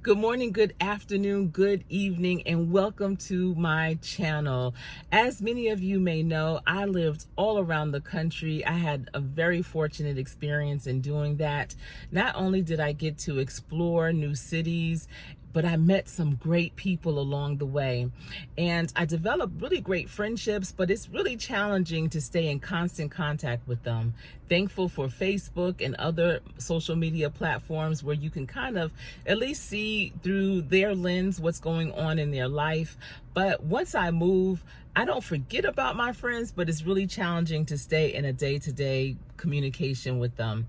Good morning, good afternoon, good evening, and welcome to my channel. As many of you may know, I lived all around the country. I had a very fortunate experience in doing that. Not only did I get to explore new cities, but I met some great people along the way. And I developed really great friendships, but it's really challenging to stay in constant contact with them. Thankful for Facebook and other social media platforms where you can kind of at least see through their lens what's going on in their life. But once I move, I don't forget about my friends, but it's really challenging to stay in a day-to-day communication with them.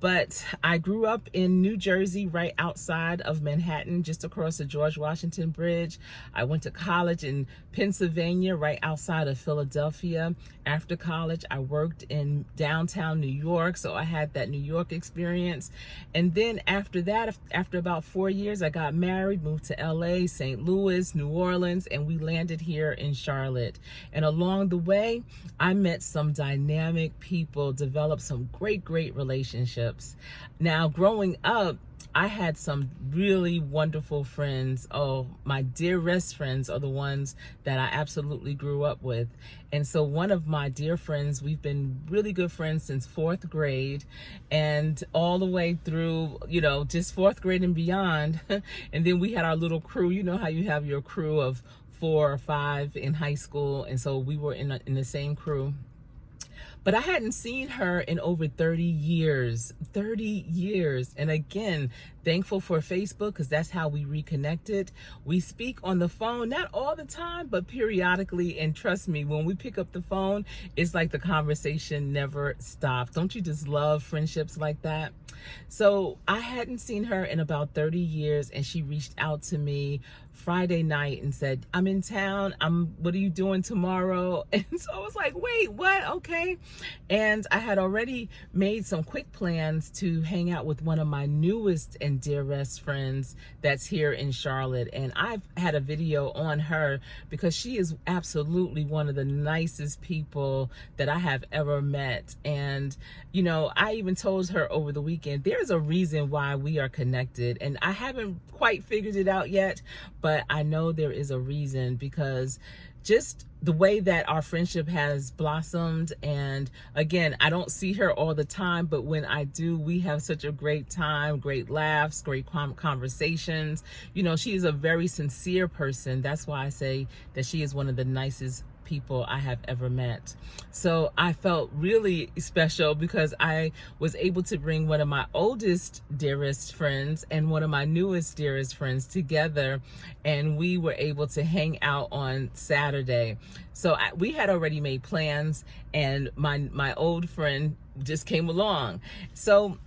But I grew up in New Jersey, right outside of Manhattan, just across the George Washington Bridge. I went to college in Pennsylvania, right outside of Philadelphia. After college, I worked in downtown New York, so I had that New York experience. And then after that, after about 4 years, I got married, moved to LA, St. Louis, New Orleans, and we landed here in Charlotte. And along the way, I met some dynamic people, developed some great relationships. Now, growing up, I had some really wonderful friends. Oh, my dearest friends are the ones that I absolutely grew up with. And so one of my dear friends, we've been really good friends since 4th grade and all the way through, just 4th grade and beyond. And then we had our little crew. You know how you have your crew of 4 or 5 in high school. And so we were in the same crew. But I hadn't seen her in over 30 years. And again, thankful for Facebook because that's how we reconnected. We speak on the phone, not all the time, but periodically. And trust me, when we pick up the phone, it's like the conversation never stops. Don't you just love friendships like that? So I hadn't seen her in about 30 years, and she reached out to me Friday night and said, I'm in town. What are you doing tomorrow? And so I was like, wait, what? Okay. And I had already made some quick plans to hang out with one of my newest and dearest friends that's here in Charlotte. And I've had a video on her because she is absolutely one of the nicest people that I have ever met. And, I even told her over the weekend, there's a reason why we are connected. And I haven't quite figured it out yet, but I know there is a reason because just the way that our friendship has blossomed. And again, I don't see her all the time, but when I do, we have such a great time, great laughs, great conversations. She is a very sincere person. That's why I say that she is one of the nicest people I have ever met. So I felt really special because I was able to bring one of my oldest, dearest friends and one of my newest, dearest friends together, and we were able to hang out on Saturday. So we had already made plans, and my old friend just came along. So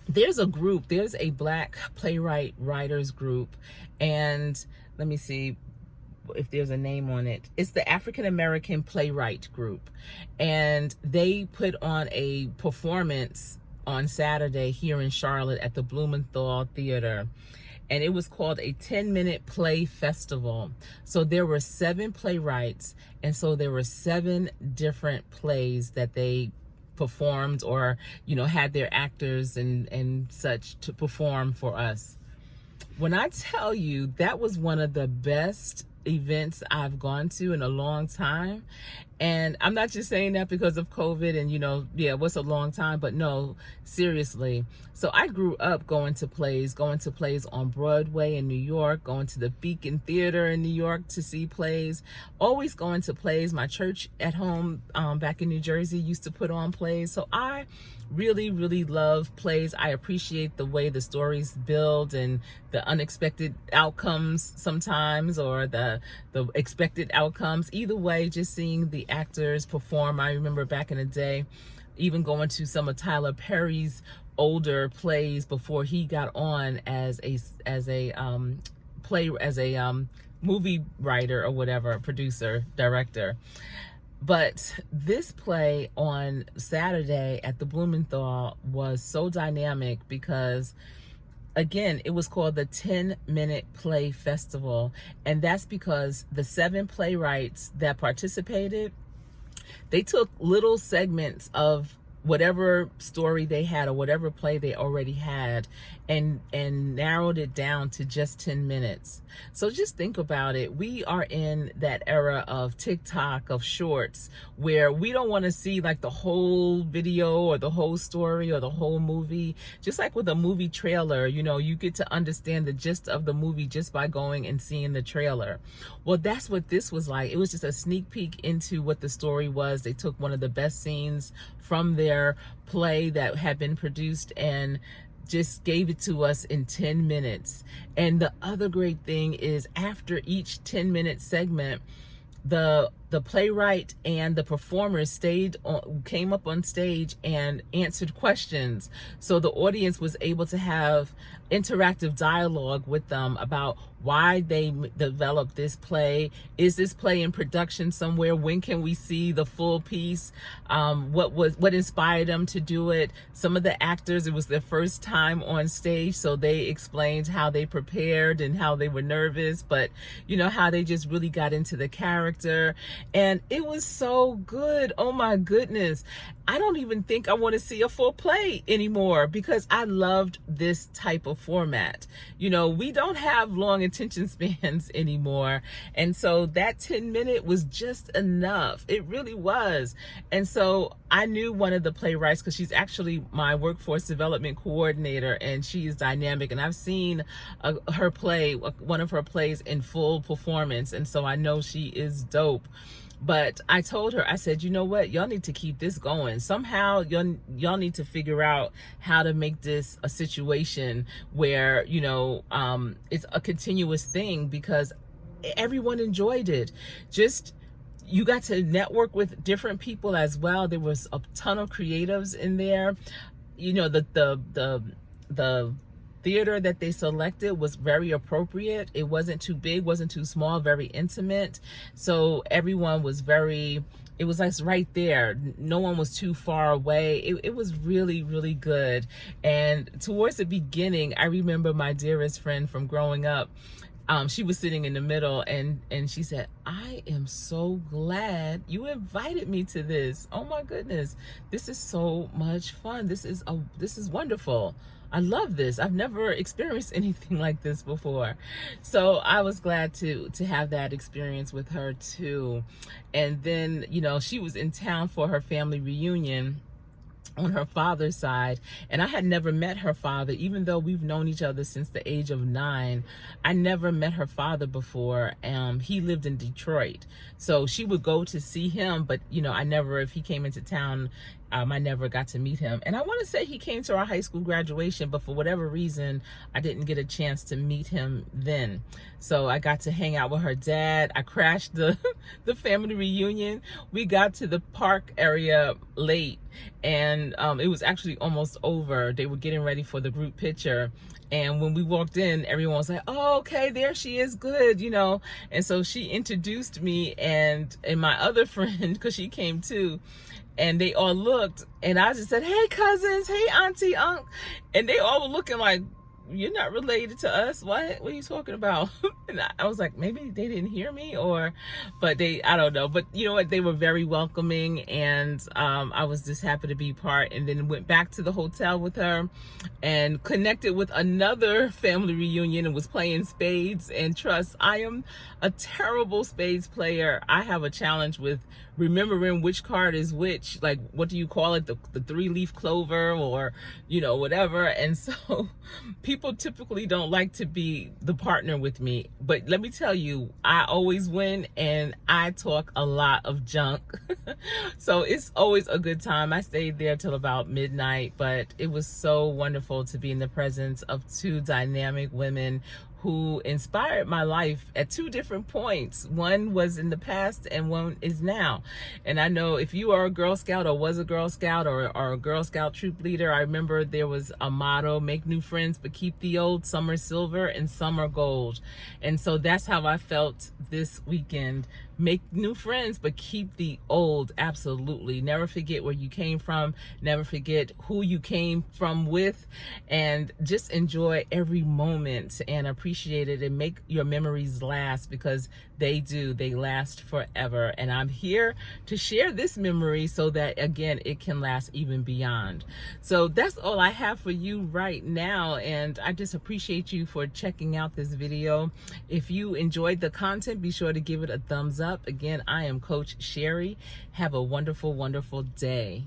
there's a Black playwright writers group, and let me see if there's a name on it. It's the African American Playwright Group, and they put on a performance on Saturday here in Charlotte at the Blumenthal Theater, and it was called a 10-minute play festival. So there were 7 playwrights, and so there were 7 different plays that they performed or had their actors and such to perform for us. When I tell you, that was one of the best events I've gone to in a long time. And I'm not just saying that because of COVID and what's a long time, but no, seriously. So I grew up going to plays on Broadway in New York, going to the Beacon Theater in New York to see plays, always going to plays. My church at home back in New Jersey used to put on plays. So I really love plays. I appreciate the way the stories build and the unexpected outcomes sometimes, or the expected outcomes. Either way, just seeing the actors perform. I remember back in the day even going to some of Tyler Perry's older plays before he got on as a movie writer or whatever, producer, director. But this play on Saturday at the Blumenthal was so dynamic because, again, it was called the 10-minute play festival. And that's because the 7 playwrights that participated, they took little segments of whatever story they had or whatever play they already had, and narrowed it down to just 10 minutes. So just think about it. We are in that era of TikTok, of shorts, where we don't want to see like the whole video or the whole story or the whole movie. Just like with a movie trailer, you know, you get to understand the gist of the movie just by going and seeing the trailer. Well, that's what this was like. It was just a sneak peek into what the story was. They took one of the best scenes from their play that had been produced and just gave it to us in 10 minutes. And the other great thing is, after each 10-minute segment, the playwright and the performers came up on stage and answered questions. So the audience was able to have interactive dialogue with them about why they developed this play. Is this play in production somewhere? When can we see the full piece? What inspired them to do it? Some of the actors, it was their first time on stage, so they explained how they prepared and how they were nervous, but you know, how they just really got into the character. And it was so good. Oh my goodness. I don't even think I want to see a full play anymore, because I loved this type of format. You know, we don't have long attention spans anymore. And so that 10-minute was just enough. It really was. And so I knew one of the playwrights, because she's actually my workforce development coordinator, and she is dynamic. And I've seen her play, one of her plays, in full performance. And so I know she is dope. But I told her, I said, you know what, y'all need to keep this going. Somehow y'all need to figure out how to make this a situation where, you know, it's a continuous thing, because everyone enjoyed it. Just, you got to network with different people as well. There was a ton of creatives in there. You know, the theater that they selected was very appropriate. It wasn't too big, wasn't too small, very intimate. So everyone was it was like right there. No one was too far away. It was really, really good. And towards the beginning, I remember my dearest friend from growing up, she was sitting in the middle, and she said, I am so glad you invited me to this. Oh my goodness, this is so much fun. This is wonderful. I love this. I've never experienced anything like this before. So I was glad to have that experience with her too. And then, you know, she was in town for her family reunion on her father's side, and I had never met her father. Even though we've known each other since the age of 9, I never met her father before. He lived in Detroit, so she would go to see him, but you know, if he came into town, I never got to meet him. And I want to say he came to our high school graduation, but for whatever reason, I didn't get a chance to meet him then. So I got to hang out with her dad. I crashed the family reunion. We got to the park area late, and it was actually almost over. They were getting ready for the group picture. And when we walked in, everyone was like, oh, okay, there she is, good, you know. And so she introduced me and my other friend, because she came too. And they all looked, and I just said, hey cousins, hey auntie, unc. And they all were looking like, you're not related to us. What are you talking about? And I was like, maybe they didn't hear me, but I don't know. But you know what? They were very welcoming, and I was just happy to be part. And then went back to the hotel with her and connected with another family reunion and was playing spades. And trust, I am a terrible spades player. I have a challenge with remembering which card is which, like, what do you call it, the 3-leaf clover, or you know, whatever. And so people typically don't like to be the partner with me, but let me tell you, I always win, and I talk a lot of junk. So it's always a good time. I stayed there till about midnight, but it was so wonderful to be in the presence of 2 dynamic women who inspired my life at 2 different points. One was in the past and one is now. And I know if you are a Girl Scout or was a Girl Scout or a Girl Scout troop leader, I remember there was a motto, make new friends, but keep the old. Some are silver and some are gold. And so that's how I felt this weekend make new friends, but keep the old. Absolutely. Never forget where you came from. Never forget who you came from with, and just enjoy every moment and appreciate it and make your memories last, because they do. They last forever. And I'm here to share this memory so that, again, it can last even beyond. So that's all I have for you right now. And I just appreciate you for checking out this video. If you enjoyed the content, be sure to give it a thumbs up. Again, I am Coach Sherry. Have a wonderful, wonderful day.